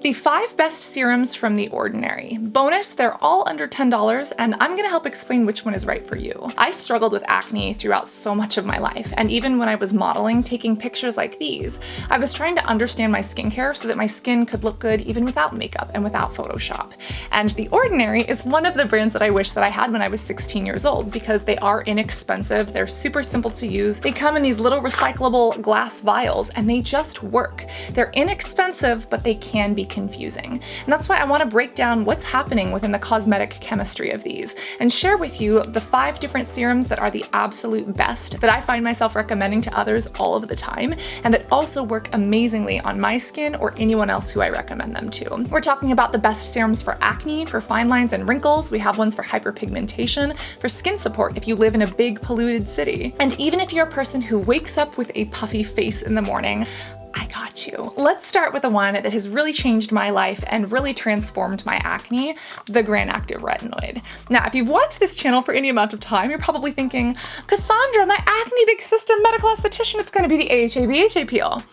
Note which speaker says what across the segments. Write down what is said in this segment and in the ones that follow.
Speaker 1: The 5 best serums from The Ordinary. Bonus, they're all under $10, and I'm gonna help explain which one is right for you. I struggled with acne throughout so much of my life, and even when I was modeling, taking pictures like these, I was trying to understand my skincare so that my skin could look good even without makeup and without Photoshop. And The Ordinary is one of the brands that I wish that I had when I was 16 years old because they are inexpensive, they're super simple to use, they come in these little recyclable glass vials, and they just work. They're inexpensive, but they can be confusing. And that's why I want to break down what's happening within the cosmetic chemistry of these and share with you the 5 different serums that are the absolute best that I find myself recommending to others all of the time and that also work amazingly on my skin or anyone else who I recommend them to. We're talking about the best serums for acne, for fine lines and wrinkles. We have ones for hyperpigmentation, for skin support if you live in a big polluted city. And even if you're a person who wakes up with a puffy face in the morning, I got you. Let's start with the one that has really changed my life and really transformed my acne, the Granactive Retinoid. Now, if you've watched this channel for any amount of time, you're probably thinking, Cassandra, my acne big sister medical esthetician, it's gonna be the AHA/BHA peel.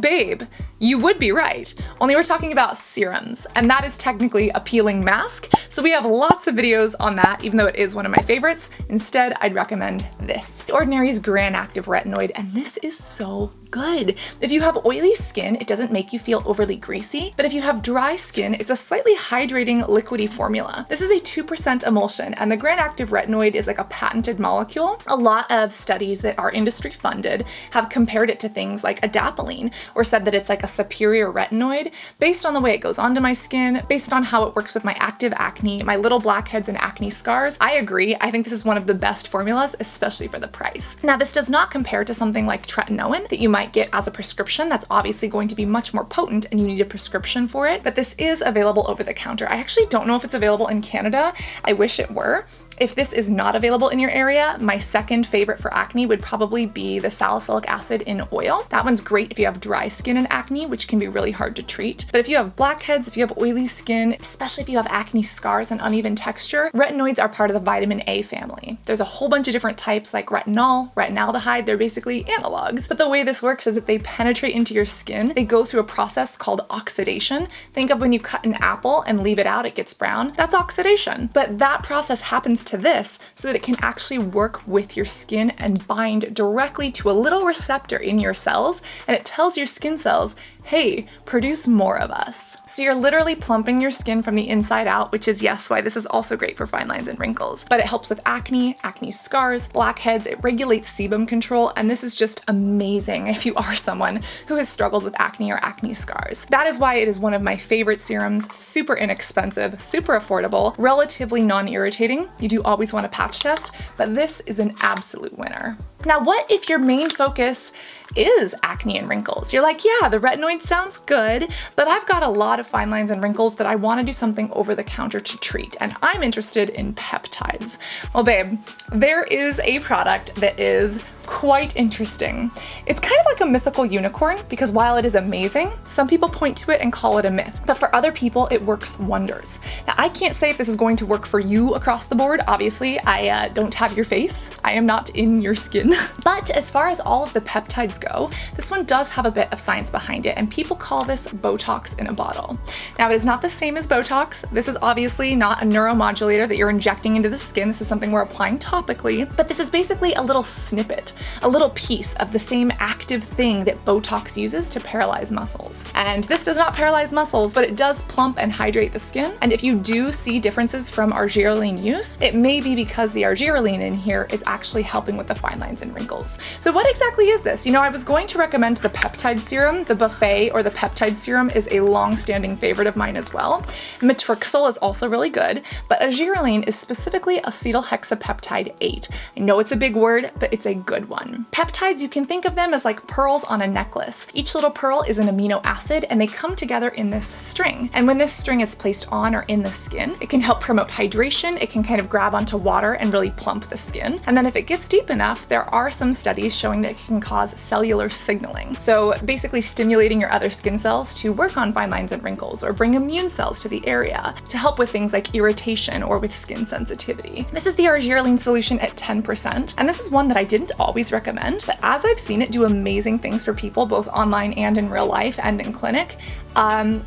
Speaker 1: Babe, you would be right, only we're talking about serums, and that is technically a peeling mask, so we have lots of videos on that, even though it is one of my favorites. Instead, I'd recommend this. The Ordinary's Granactive Retinoid, and this is so good. If you have oily skin, it doesn't make you feel overly greasy, but if you have dry skin, it's a slightly hydrating liquidy formula. This is a 2% emulsion, and the Granactive Retinoid is like a patented molecule. A lot of studies that are industry funded have compared it to things like adapalene, or said that it's like a superior retinoid based on the way it goes onto my skin, based on how it works with my active acne, my little blackheads and acne scars. I agree, I think this is one of the best formulas, especially for the price. Now, this does not compare to something like tretinoin that you might get as a prescription. That's obviously going to be much more potent and you need a prescription for it, but this is available over the counter. I actually don't know if it's available in Canada. I wish it were. If this is not available in your area, my second favorite for acne would probably be the salicylic acid in oil. That one's great if you have dry skin and acne, which can be really hard to treat. But if you have blackheads, if you have oily skin, especially if you have acne scars and uneven texture, retinoids are part of the vitamin A family. There's a whole bunch of different types like retinol, retinaldehyde, they're basically analogs. But the way this works is that they penetrate into your skin. They go through a process called oxidation. Think of when you cut an apple and leave it out, it gets brown. That's oxidation. But that process happens to this so that it can actually work with your skin and bind directly to a little receptor in your cells, and it tells your skin cells, hey, produce more of us. So you're literally plumping your skin from the inside out, which is, yes, why this is also great for fine lines and wrinkles. But it helps with acne, acne scars, blackheads, it regulates sebum control, and this is just amazing if you are someone who has struggled with acne or acne scars. That is why it is one of my favorite serums, super inexpensive, super affordable, relatively non-irritating. You do always want a patch test, but this is an absolute winner. Now, what if your main focus is acne and wrinkles? You're like, yeah, the retinoid sounds good, but I've got a lot of fine lines and wrinkles that I want to do something over the counter to treat, and I'm interested in peptides. Well, babe, there is a product that is quite interesting. It's kind of like a mythical unicorn because while it is amazing, some people point to it and call it a myth, but for other people, it works wonders. Now, I can't say if this is going to work for you across the board. Obviously, I don't have your face. I am not in your skin. But as far as all of the peptides go, this one does have a bit of science behind it, and people call this Botox in a bottle. Now, it is not the same as Botox. This is obviously not a neuromodulator that you're injecting into the skin. This is something we're applying topically, but this is basically a little snippet, a little piece of the same active thing that Botox uses to paralyze muscles. And this does not paralyze muscles, but it does plump and hydrate the skin. And if you do see differences from Argireline use, it may be because the Argireline in here is actually helping with the fine lines and wrinkles. So what exactly is this? You know, I was going to recommend the peptide serum. The buffet or the peptide serum is a long-standing favorite of mine as well. Matrixyl is also really good, but Argireline is specifically acetylhexapeptide 8. I know it's a big word, but it's a good one. Peptides, you can think of them as like pearls on a necklace. Each little pearl is an amino acid and they come together in this string. And when this string is placed on or in the skin, it can help promote hydration, it can kind of grab onto water and really plump the skin. And then if it gets deep enough, there are some studies showing that it can cause cellular signaling. So basically stimulating your other skin cells to work on fine lines and wrinkles or bring immune cells to the area to help with things like irritation or with skin sensitivity. This is the Argireline Solution at 10%, and this is one that I didn't always recommend, but as I've seen it do amazing things for people both online and in real life and in clinic,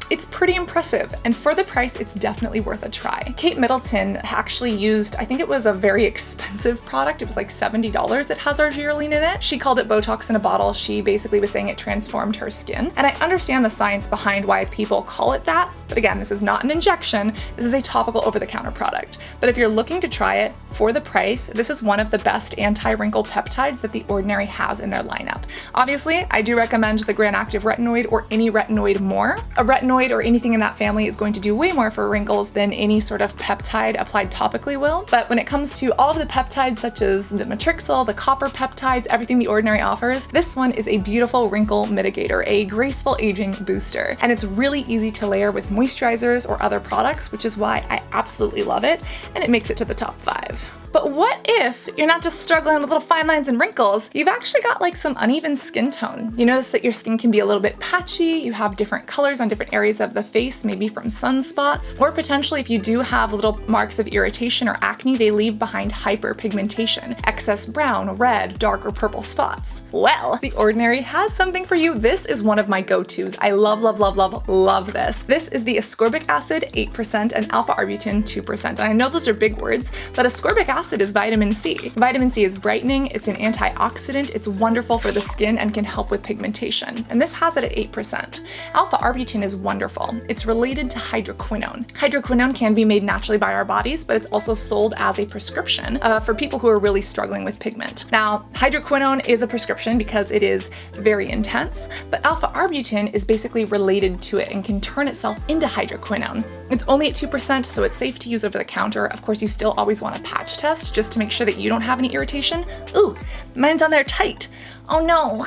Speaker 1: It's pretty impressive, and for the price, it's definitely worth a try. Kate Middleton actually used, I think it was a very expensive product. It was like $70 that has Argireline in it. She called it Botox in a bottle. She basically was saying it transformed her skin. And I understand the science behind why people call it that, but again, this is not an injection. This is a topical over-the-counter product. But if you're looking to try it for the price, this is one of the best anti-wrinkle peptides that The Ordinary has in their lineup. Obviously, I do recommend the Granactive Retinoid or any retinoid more. A retinoid or anything in that family is going to do way more for wrinkles than any sort of peptide applied topically will. But when it comes to all of the peptides such as the matrixyl, the copper peptides, everything The Ordinary offers, this one is a beautiful wrinkle mitigator, a graceful aging booster. And it's really easy to layer with moisturizers or other products, which is why I absolutely love it, and it makes it to the top 5. But what if you're not just struggling with little fine lines and wrinkles, you've actually got like some uneven skin tone. You notice that your skin can be a little bit patchy, you have different colors on different areas of the face, maybe from sunspots, or potentially if you do have little marks of irritation or acne, they leave behind hyperpigmentation, excess brown, red, dark, or purple spots. Well, The Ordinary has something for you. This is one of my go-tos. I love, love, love, love, love this. This is the ascorbic acid 8% and alpha arbutin 2%. And I know those are big words, but ascorbic acid is vitamin C. Vitamin C is brightening, it's an antioxidant, it's wonderful for the skin and can help with pigmentation. And this has it at 8%. Alpha arbutin is wonderful. It's related to hydroquinone. Hydroquinone can be made naturally by our bodies, but it's also sold as a prescription for people who are really struggling with pigment. Now, hydroquinone is a prescription because it is very intense, but alpha arbutin is basically related to it and can turn itself into hydroquinone. It's only at 2%, so it's safe to use over the counter. Of course, you still always want a patch test just to make sure that you don't have any irritation. Ooh, mine's on there tight. Oh no,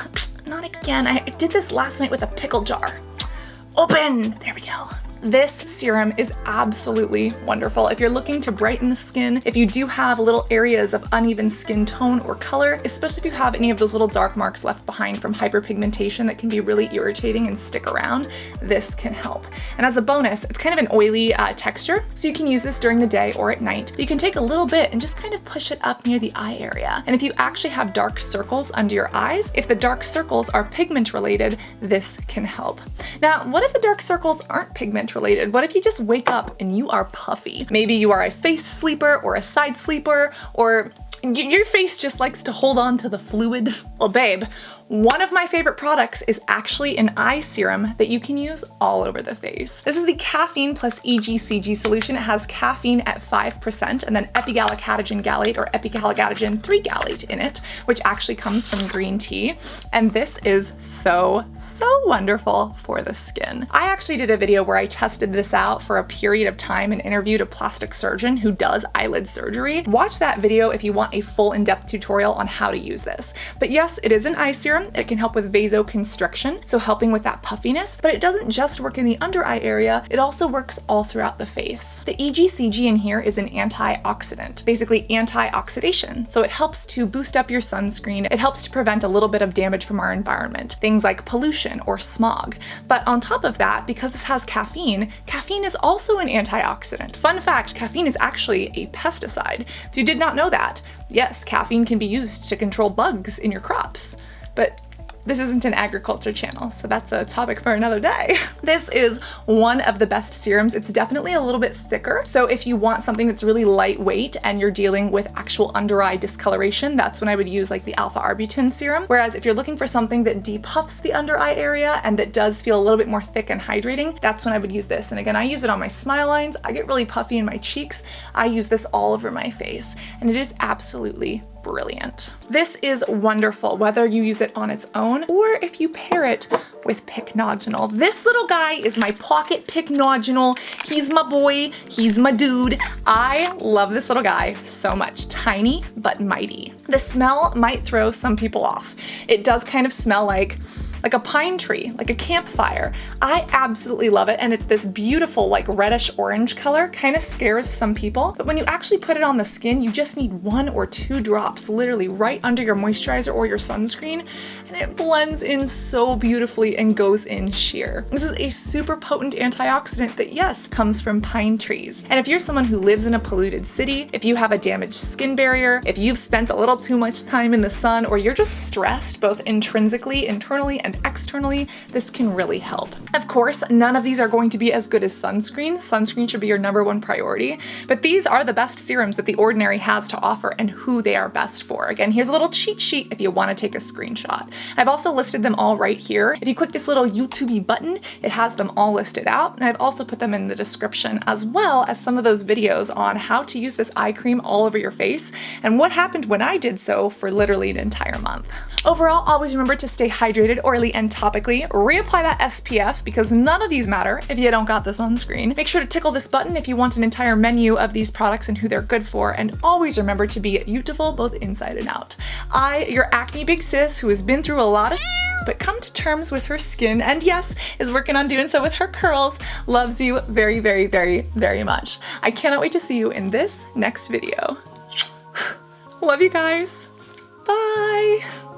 Speaker 1: not again. I did this last night with a pickle jar. Open, there we go. This serum is absolutely wonderful. If you're looking to brighten the skin, if you do have little areas of uneven skin tone or color, especially if you have any of those little dark marks left behind from hyperpigmentation that can be really irritating and stick around, this can help. And as a bonus, it's kind of an oily texture, so you can use this during the day or at night. You can take a little bit and just kind of push it up near the eye area. And if you actually have dark circles under your eyes, if the dark circles are pigment related, this can help. Now, what if the dark circles aren't pigment related? What if you just wake up and you are puffy? Maybe you are a face sleeper or a side sleeper, or your face just likes to hold on to the fluid. Well, babe, one of my favorite products is actually an eye serum that you can use all over the face. This is the Caffeine plus EGCG solution. It has caffeine at 5% and then epigallocatechin gallate or epigallocatechin 3 gallate in it, which actually comes from green tea. And this is so, so wonderful for the skin. I actually did a video where I tested this out for a period of time and interviewed a plastic surgeon who does eyelid surgery. Watch that video if you want a full in-depth tutorial on how to use this. But yes, it is an eye serum. It can help with vasoconstriction, so helping with that puffiness, but it doesn't just work in the under eye area, it also works all throughout the face. The EGCG in here is an antioxidant, basically anti-oxidation, so it helps to boost up your sunscreen. It helps to prevent a little bit of damage from our environment, things like pollution or smog. But on top of that, because this has caffeine, caffeine is also an antioxidant. Fun fact, caffeine is actually a pesticide. If you did not know that, yes, caffeine can be used to control bugs in your crops. But this isn't an agriculture channel, so that's a topic for another day. This is one of the best serums. It's definitely a little bit thicker. So if you want something that's really lightweight and you're dealing with actual under eye discoloration, that's when I would use like the alpha arbutin serum. Whereas if you're looking for something that depuffs the under eye area and that does feel a little bit more thick and hydrating, that's when I would use this. And again, I use it on my smile lines. I get really puffy in my cheeks. I use this all over my face, and it is absolutely brilliant. This is wonderful, whether you use it on its own or if you pair it with Pycnogenol. This little guy is my pocket Pycnogenol. He's my boy, he's my dude. I love this little guy so much. Tiny but mighty. The smell might throw some people off. It does kind of smell like a pine tree, like a campfire. I absolutely love it, and it's this beautiful like reddish orange color, kind of scares some people, but when you actually put it on the skin, you just need 1 or 2 drops literally right under your moisturizer or your sunscreen, and it blends in so beautifully and goes in sheer. This is a super potent antioxidant that, yes, comes from pine trees. And if you're someone who lives in a polluted city, if you have a damaged skin barrier, if you've spent a little too much time in the sun, or you're just stressed both intrinsically, internally, and and externally, this can really help. Of course, none of these are going to be as good as sunscreen. Sunscreen should be your #1 priority, but these are the best serums that The Ordinary has to offer and who they are best for. Again, here's a little cheat sheet if you want to take a screenshot. I've also listed them all right here. If you click this little YouTube button, it has them all listed out, and I've also put them in the description, as well as some of those videos on how to use this eye cream all over your face and what happened when I did so for literally an entire month. Overall, always remember to stay hydrated, oily, and topically. Reapply that SPF because none of these matter if you don't got the sunscreen. Make sure to tickle this button if you want an entire menu of these products and who they're good for, and always remember to be beautiful both inside and out. I, your acne big sis who has been through a lot of but come to terms with her skin, and yes, is working on doing so with her curls, loves you very, very, very, very much. I cannot wait to see you in this next video. Love you guys. Bye.